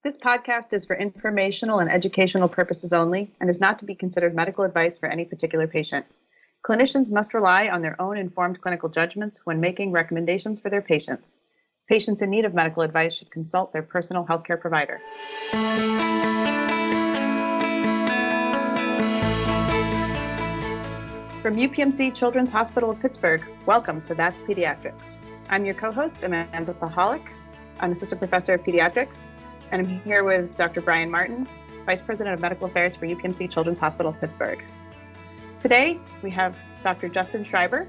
This podcast is for informational and educational purposes only and is not to be considered medical advice for any particular patient. Clinicians must rely on their own informed clinical judgments when making recommendations for their patients. Patients in need of medical advice should consult their personal healthcare provider. From UPMC Children's Hospital of Pittsburgh, welcome to That's Pediatrics. I'm your co-host, Amanda Pahalik. I'm Assistant Professor of Pediatrics, and I'm here with Dr. Brian Martin, Vice President of Medical Affairs for UPMC Children's Hospital of Pittsburgh. Today, we have Dr. Justin Schreiber,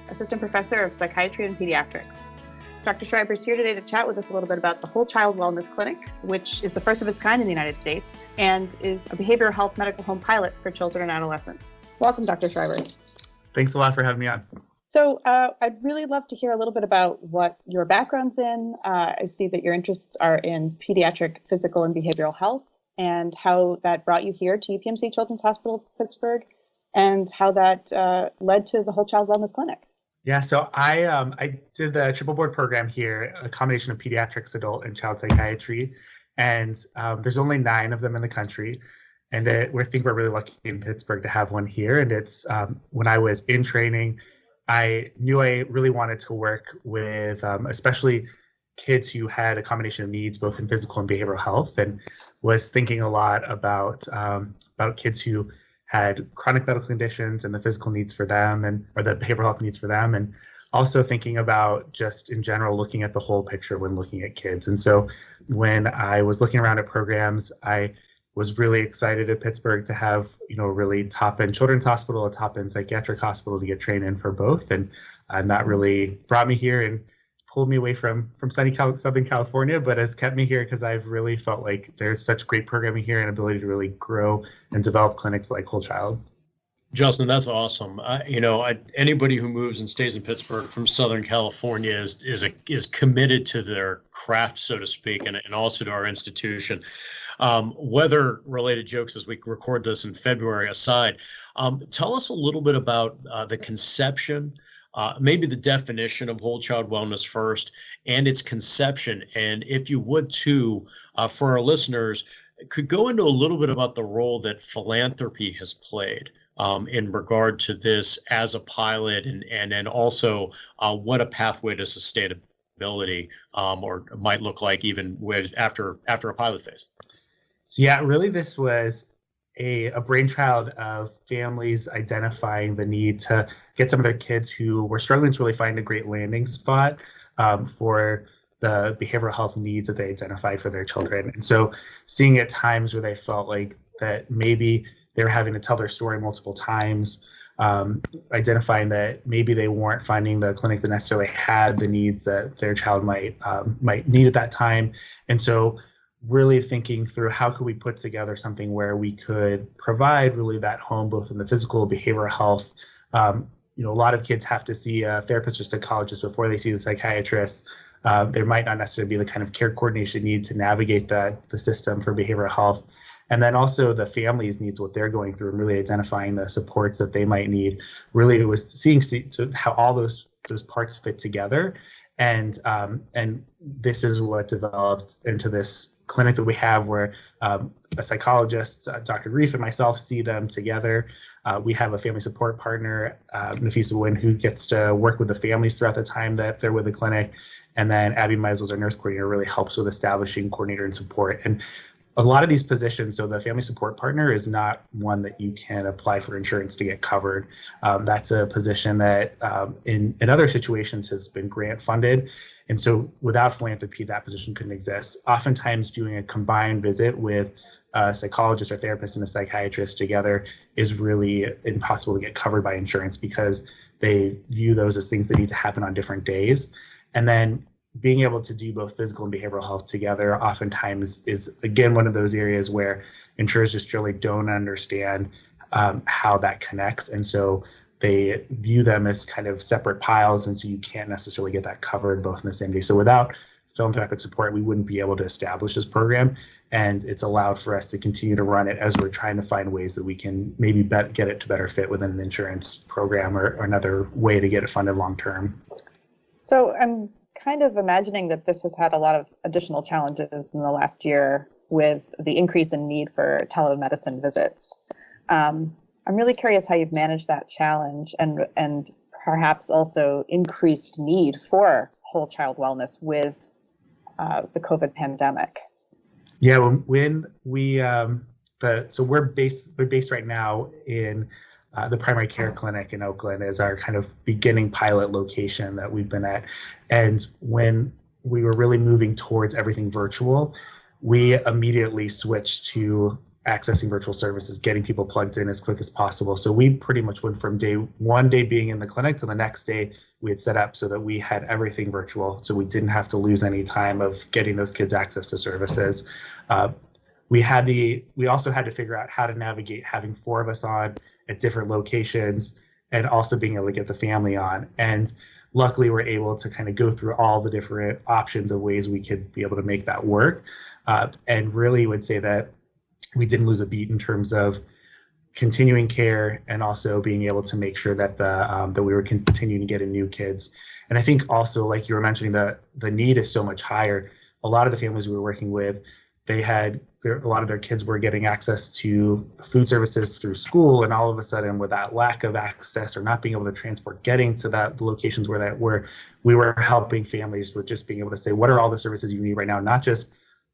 Assistant Professor of Psychiatry and Pediatrics. Dr. Schreiber is here today to chat with us a little bit about the Whole Child Wellness Clinic, which is the first of its kind in the United States and is a behavioral health medical home pilot for children and adolescents. Welcome, Dr. Schreiber. Thanks a lot for having me on. So I'd really love to hear a little bit about what your background's in. I see that your interests are in pediatric physical and behavioral health and how that brought you here to UPMC Children's Hospital of Pittsburgh and how that led to the Whole Child Wellness Clinic. Yeah, so I did the triple board program here, a combination of pediatrics, adult, and child psychiatry. And there's only 9 of them in the country. And we think we're really lucky in Pittsburgh to have one here. And it's when I was in training, I knew I really wanted to work with especially kids who had a combination of needs, both in physical and behavioral health, and was thinking a lot about kids who had chronic medical conditions and the physical needs for them or the behavioral health needs for them. And also thinking about just in general, looking at the whole picture when looking at kids. And so when I was looking around at programs, I was really excited at Pittsburgh to have, a really top-end children's hospital, a top-end psychiatric hospital to get trained in for both. And that really brought me here and pulled me away from sunny Southern California, but has kept me here because I've really felt like there's such great programming here and ability to really grow and develop clinics like Whole Child. Justin, that's awesome. Anybody who moves and stays in Pittsburgh from Southern California is committed to their craft, so to speak, and also to our institution. Weather-related jokes as we record this in February aside, tell us a little bit about the conception, maybe the definition of whole child wellness first, and its conception. And if you would too, for our listeners, could go into a little bit about the role that philanthropy has played in regard to this as a pilot, and then also what a pathway to sustainability or might look like even after a pilot phase. So yeah, really this was a brainchild of families identifying the need to get some of their kids who were struggling to really find a great landing spot for the behavioral health needs that they identified for their children. And so seeing at times where they felt like that maybe they were having to tell their story multiple times, identifying that maybe they weren't finding the clinic that necessarily had the needs that their child might need at that time. And so really thinking through how could we put together something where we could provide really that home, both in the physical, behavioral health. A lot of kids have to see a therapist or psychologist before they see the psychiatrist. There might not necessarily be the kind of care coordination need to navigate the system for behavioral health. And then also the family's needs, what they're going through, and really identifying the supports that they might need. Really, it was seeing how all those parts fit together. And this is what developed into this clinic that we have where a psychologist, Dr. Reef, and myself see them together. We have a family support partner, Nafisa Wynn, who gets to work with the families throughout the time that they're with the clinic. And then Abby Meisels, our nurse coordinator, really helps with establishing coordinator and support. And a lot of these positions, so the family support partner is not one that you can apply for insurance to get covered. That's a position that in other situations has been grant funded. And so without philanthropy, that position couldn't exist. Oftentimes doing a combined visit with a psychologist or therapist and a psychiatrist together is really impossible to get covered by insurance because they view those as things that need to happen on different days. And then being able to do both physical and behavioral health together oftentimes is, again, one of those areas where insurers just really don't understand how that connects. And so they view them as kind of separate piles. And so you can't necessarily get that covered both in the same day. So without philanthropic support, we wouldn't be able to establish this program. And it's allowed for us to continue to run it as we're trying to find ways that we can maybe get it to better fit within an insurance program or another way to get it funded long term. So I'm kind of imagining that this has had a lot of additional challenges in the last year with the increase in need for telemedicine visits. I'm really curious how you've managed that challenge and perhaps also increased need for whole child wellness with the COVID pandemic. Yeah, when we so we're based right now in the primary care clinic in Oakland as our kind of beginning pilot location that we've been at. And when we were really moving towards everything virtual, we immediately switched to accessing virtual services, getting people plugged in as quick as possible. So we pretty much went from one day being in the clinic to the next day we had set up so that we had everything virtual. So we didn't have to lose any time of getting those kids access to services. We also had to figure out how to navigate having 4 of us on at different locations and also being able to get the family on. And luckily we're able to kind of go through all the different options of ways we could be able to make that work. And really would say that we didn't lose a beat in terms of continuing care and also being able to make sure that that we were continuing to get in new kids. And I think also, like you were mentioning, the need is so much higher. A lot of the families we were working with, a lot of their kids were getting access to food services through school, and all of a sudden with that lack of access or not being able to transport, getting to the locations where we were helping families with just being able to say, what are all the services you need right now? Not just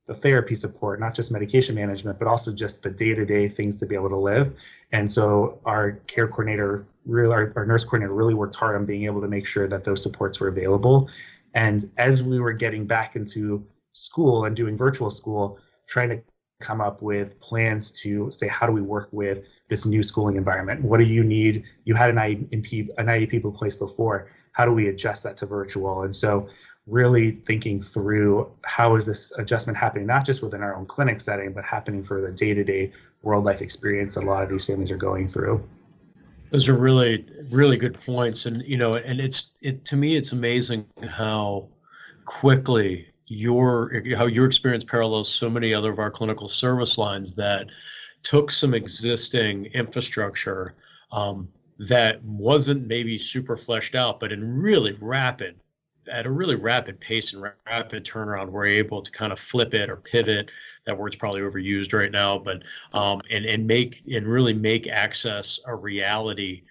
the therapy support, not just medication management, but also just the day-to-day things to be able to live. And so our care coordinator, our nurse coordinator really worked hard on being able to make sure that those supports were available. And as we were getting back into school and doing virtual school, trying to come up with plans to say, how do we work with this new schooling environment? What do you need? You had an IEP in place before. How do we adjust that to virtual? And so really thinking through how is this adjustment happening, not just within our own clinic setting, but happening for the day-to-day world life experience that a lot of these families are going through. Those are really, really good points. And, and to me, it's amazing how quickly your experience parallels so many other of our clinical service lines that took some existing infrastructure that wasn't maybe super fleshed out, but at a really rapid pace and rapid turnaround, we're able to kind of flip it or pivot. That word's probably overused right now, but and really make access a reality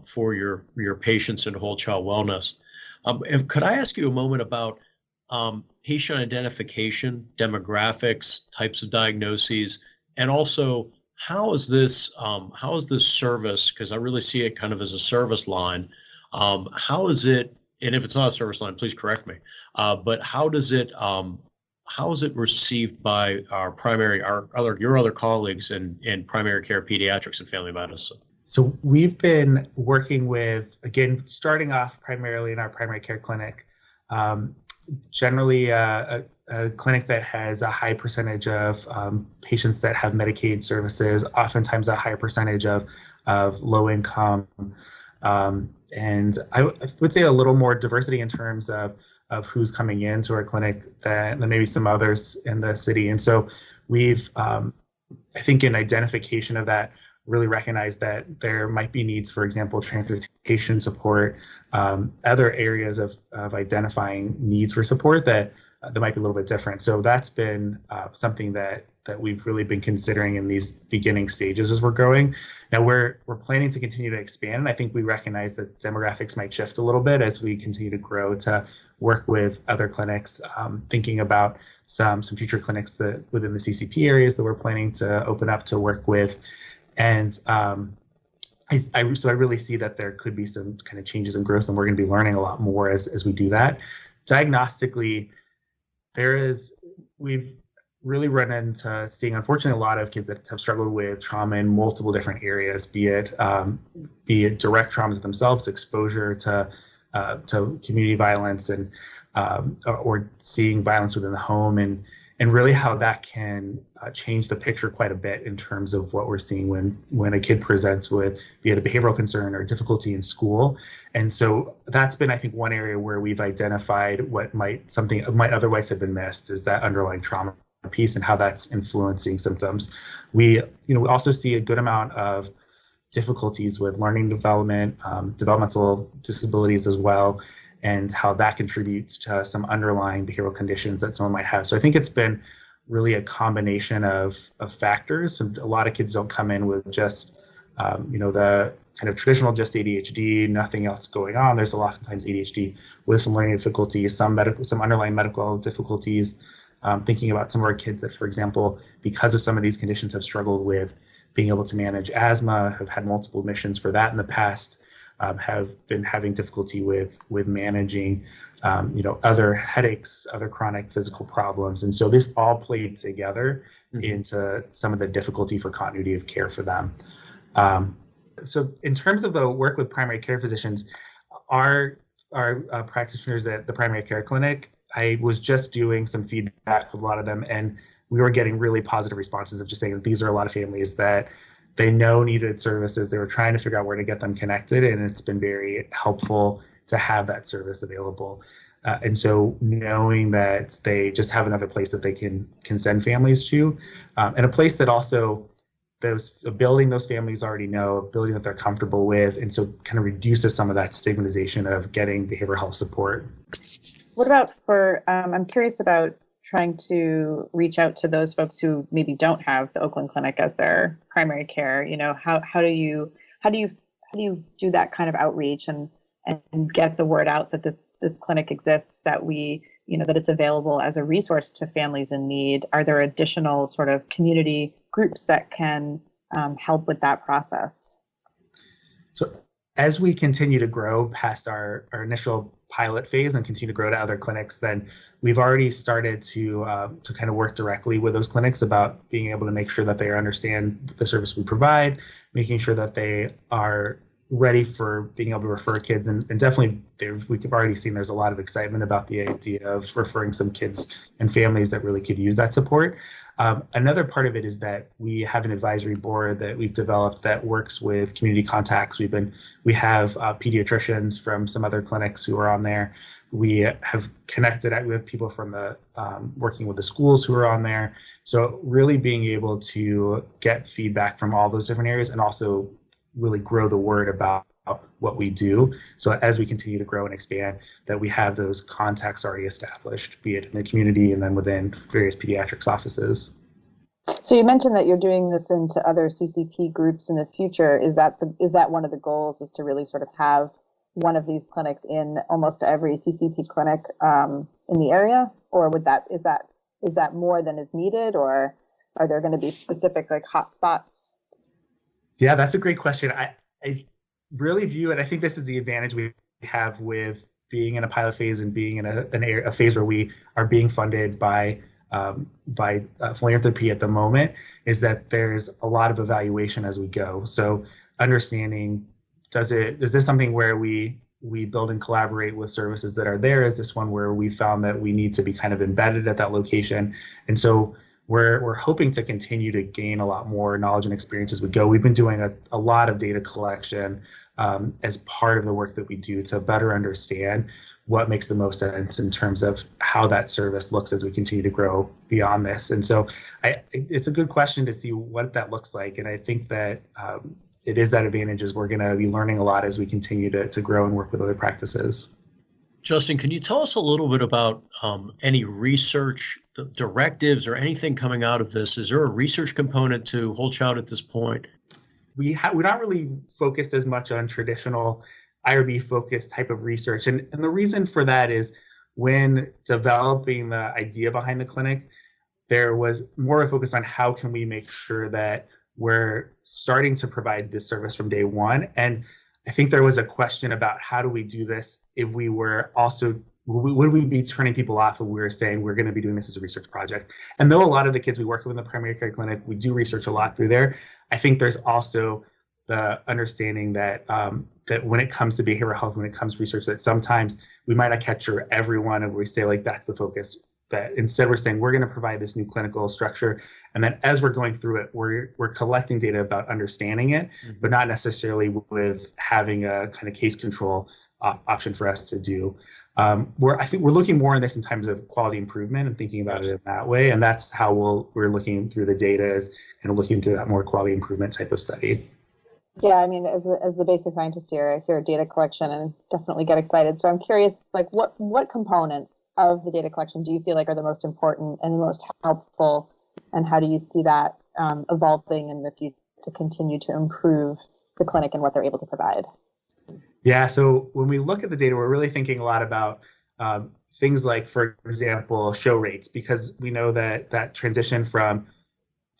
for your patients and whole child wellness. Could I ask you a moment about patient identification, demographics, types of diagnoses, and also how is this service, because I really see it kind of as a service line, how is it, and if it's not a service line, please correct me, but how is it received by your other colleagues in primary care, pediatrics, and family medicine? So we've been working with, again, starting off primarily in our primary care clinic, generally a clinic that has a high percentage of patients that have Medicaid services, oftentimes a higher percentage of low income, and I would say a little more diversity in terms of who's coming into our clinic than maybe some others in the city. And so we've, I think in identification of that, really recognize that there might be needs, for example, transportation support, other areas of identifying needs for support that might be a little bit different. So that's been something that we've really been considering in these beginning stages as we're growing. Now we're planning to continue to expand, and I think we recognize that demographics might shift a little bit as we continue to grow to work with other clinics, thinking about some future clinics that within the CCP areas that we're planning to open up to work with. And so I really see that there could be some kind of changes in growth, and we're going to be learning a lot more as we do that. Diagnostically, we've really run into seeing, unfortunately, a lot of kids that have struggled with trauma in multiple different areas, be it direct traumas themselves, exposure to community violence, and or seeing violence within the home, and really how that can change the picture quite a bit in terms of what we're seeing when a kid presents with be it a behavioral concern or difficulty in school. And so that's been, I think, one area where we've identified what might otherwise have been missed is that underlying trauma piece and how that's influencing symptoms. We also see a good amount of difficulties with learning development, developmental disabilities as well, and how that contributes to some underlying behavioral conditions that someone might have. So I think it's been really a combination of factors. And a lot of kids don't come in with just, the kind of traditional just ADHD, nothing else going on. There's a lot of times ADHD with some learning difficulties, some underlying medical difficulties. Thinking about some of our kids that, for example, because of some of these conditions have struggled with being able to manage asthma, have had multiple admissions for that in the past, have been having difficulty with managing, other headaches, other chronic physical problems. And so this all played together into some of the difficulty for continuity of care for them. So in terms of the work with primary care physicians, our practitioners at the primary care clinic, I was just doing some feedback with a lot of them, and we were getting really positive responses of just saying that these are a lot of families that they know needed services. They were trying to figure out where to get them connected, and it's been very helpful to have that service available. And so knowing that they just have another place that they can send families to, and a place that also a building those families already know, a building that they're comfortable with, and so kind of reduces some of that stigmatization of getting behavioral health support. What about I'm curious about trying to reach out to those folks who maybe don't have the Oakland Clinic as their primary care. How do you do that kind of outreach and get the word out that this clinic exists, that that it's available as a resource to families in need? Are there additional sort of community groups that can help with that process? So as we continue to grow past our initial pilot phase and continue to grow to other clinics, then we've already started to kind of work directly with those clinics about being able to make sure that they understand the service we provide, making sure that they are ready for being able to refer kids. And definitely we've already seen there's a lot of excitement about the idea of referring some kids and families that really could use that support. Another part of it is that we have an advisory board that we've developed that works with community contacts. We have pediatricians from some other clinics who are on there. We have connected with people from the working with the schools who are on there. So really being able to get feedback from all those different areas and also really grow the word about what we do. So as we continue to grow and expand, that we have those contacts already established, be it in the community and then within various pediatrics offices. So you mentioned that you're doing this into other CCP groups in the future. Is that one of the goals, is to really sort of have one of these clinics in almost every CCP clinic in the area? Or is that more than is needed, or are there going to be specific hotspots? Yeah, that's a great question. I really view it. I think this is the advantage we have with being in a pilot phase and being in a phase where we are being funded by philanthropy at the moment, is that there's a lot of evaluation as we go. So understanding, is this something where we build and collaborate with services that are there? Is this one where we found that we need to be kind of embedded at that location? And so we're hoping to continue to gain a lot more knowledge and experience as we go. We've been doing a lot of data collection as part of the work that we do to better understand what makes the most sense in terms of how that service looks as we continue to grow beyond this. And so it's a good question to see what that looks like. And I think that it is that advantage, is we're going to be learning a lot as we continue to grow and work with other practices. Justin, can you tell us a little bit about any research directives or anything coming out of this? Is there a research component to Whole Child at this point? We're not really focused as much on traditional IRB focused type of research. And the reason for that is, when developing the idea behind the clinic, there was more of a focus on how can we make sure that we're starting to provide this service from day one. And I think there was a question about how do we do this if we were also, would we be turning people off if we were saying we're going to be doing this as a research project? And though a lot of the kids we work with in the primary care clinic, we do research a lot through there, I think there's also the understanding that that when it comes to behavioral health, when it comes to research, that sometimes we might not capture everyone and we say that's the focus. That instead we're saying we're going to provide this new clinical structure, and then as we're going through it, we're collecting data about understanding it, but not necessarily with having a kind of case control option for us to do. I think we're looking more in this in terms of quality improvement and thinking about it in that way, and that's how we're looking through the data, is kind of looking through that more quality improvement type of study. Yeah, I mean, as the basic scientist here, I hear data collection and definitely get excited. So I'm curious, like, what components of the data collection do you feel like are the most important and the most helpful, and how do you see that evolving in the future to continue to improve the clinic and what they're able to provide? Yeah, so when we look at the data, we're really thinking a lot about things like, for example, show rates, because we know that transition from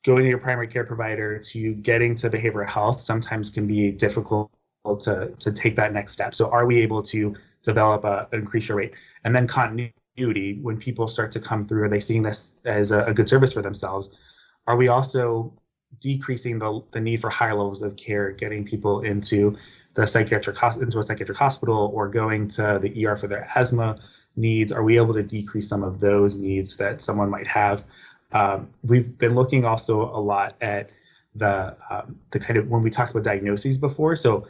going to your primary care provider to getting to behavioral health sometimes can be difficult to take that next step. So are we able to develop an increased show rate? And then continuity, when people start to come through, are they seeing this as a good service for themselves? Are we also decreasing the need for higher levels of care, getting people into a psychiatric hospital or going to the ER for their asthma needs? Are we able to decrease some of those needs that someone might have? We've been looking also a lot at the kind of, when we talked about diagnoses before. So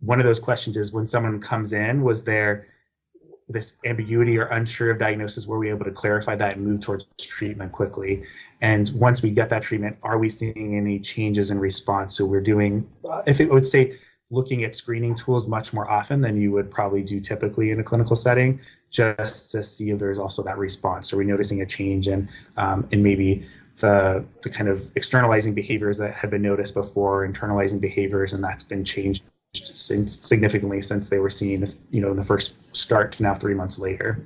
one of those questions is, when someone comes in, was there this ambiguity or unsure of diagnosis? Were we able to clarify that and move towards treatment quickly? And once we get that treatment, are we seeing any changes in response? So we're doing, I would say, looking at screening tools much more often than you would probably do typically in a clinical setting, just to see if there's also that response. Are we noticing a change in maybe the kind of externalizing behaviors that had been noticed before, internalizing behaviors, and that's been changed significantly since they were seen, in the first start to now 3 months later.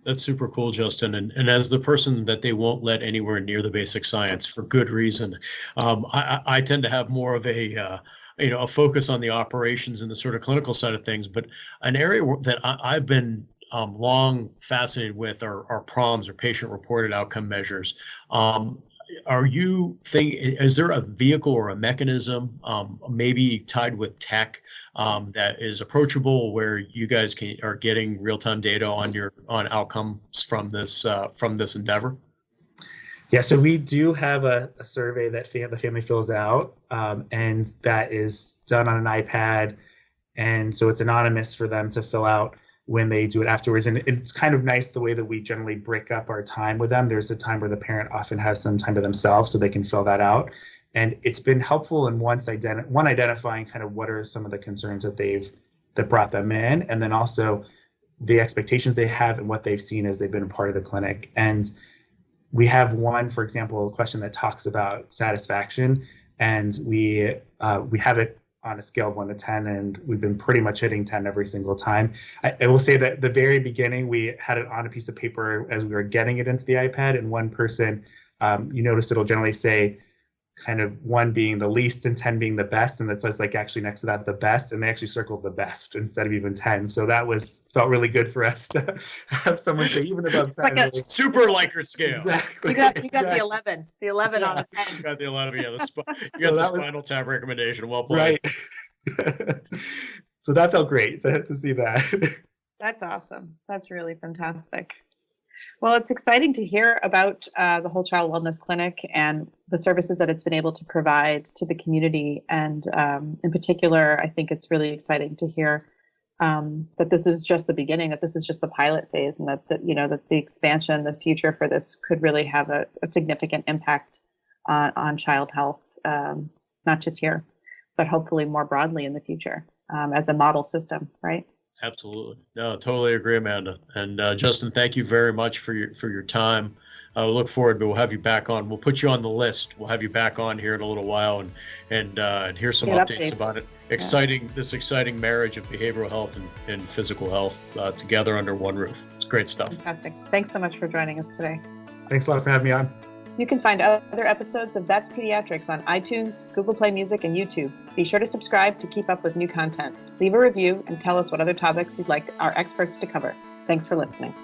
That's super cool, Justin. And as the person that they won't let anywhere near the basic science for good reason, I tend to have more of a focus on the operations and the sort of clinical side of things. But an area that I've been long fascinated with are PROMs, or patient-reported outcome measures. Is there a vehicle or a mechanism, maybe tied with tech, that is approachable, where you guys are getting real-time data on outcomes from this endeavor? Yeah, so we do have a survey that the family fills out, and that is done on an iPad, and so it's anonymous for them to fill out when they do it afterwards. And it's kind of nice the way that we generally break up our time with them. There's a time where the parent often has some time to themselves, so they can fill that out. And it's been helpful in identifying kind of what are some of the concerns that brought them in, and then also the expectations they have and what they've seen as they've been a part of the clinic. And we have one, for example, a question that talks about satisfaction, and we have it on a scale of 1 to 10, and we've been pretty much hitting 10 every single time. I will say that the very beginning, we had it on a piece of paper as we were getting it into the iPad, and one person, you notice it'll generally say kind of 1 being the least and 10 being the best, and it says like actually next to that the best, and they actually circled the best instead of even 10. So that felt really good for us to have someone say even above 10. Like a super Likert scale. Exactly. You got the 11. The 11 on a 10. You got the 11. Yeah, the spinal tap recommendation. Well played. Right. So that felt great to see that. That's awesome. That's really fantastic. Well, it's exciting to hear about the Whole Child Wellness Clinic and the services that it's been able to provide to the community. And in particular, I think it's really exciting to hear that this is just the beginning, that this is just the pilot phase, and that the expansion, the future for this could really have a significant impact on child health, not just here, but hopefully more broadly in the future as a model system, right? Absolutely. No, totally agree, Amanda. And Justin, thank you very much for your time. We look forward to, we'll have you back on. We'll put you on the list. We'll have you back on here in a little while and hear some updates about it. This exciting marriage of behavioral health and physical health together under one roof. It's great stuff. Fantastic. Thanks so much for joining us today. Thanks a lot for having me on. You can find other episodes of That's Pediatrics on iTunes, Google Play Music, and YouTube. Be sure to subscribe to keep up with new content. Leave a review and tell us what other topics you'd like our experts to cover. Thanks for listening.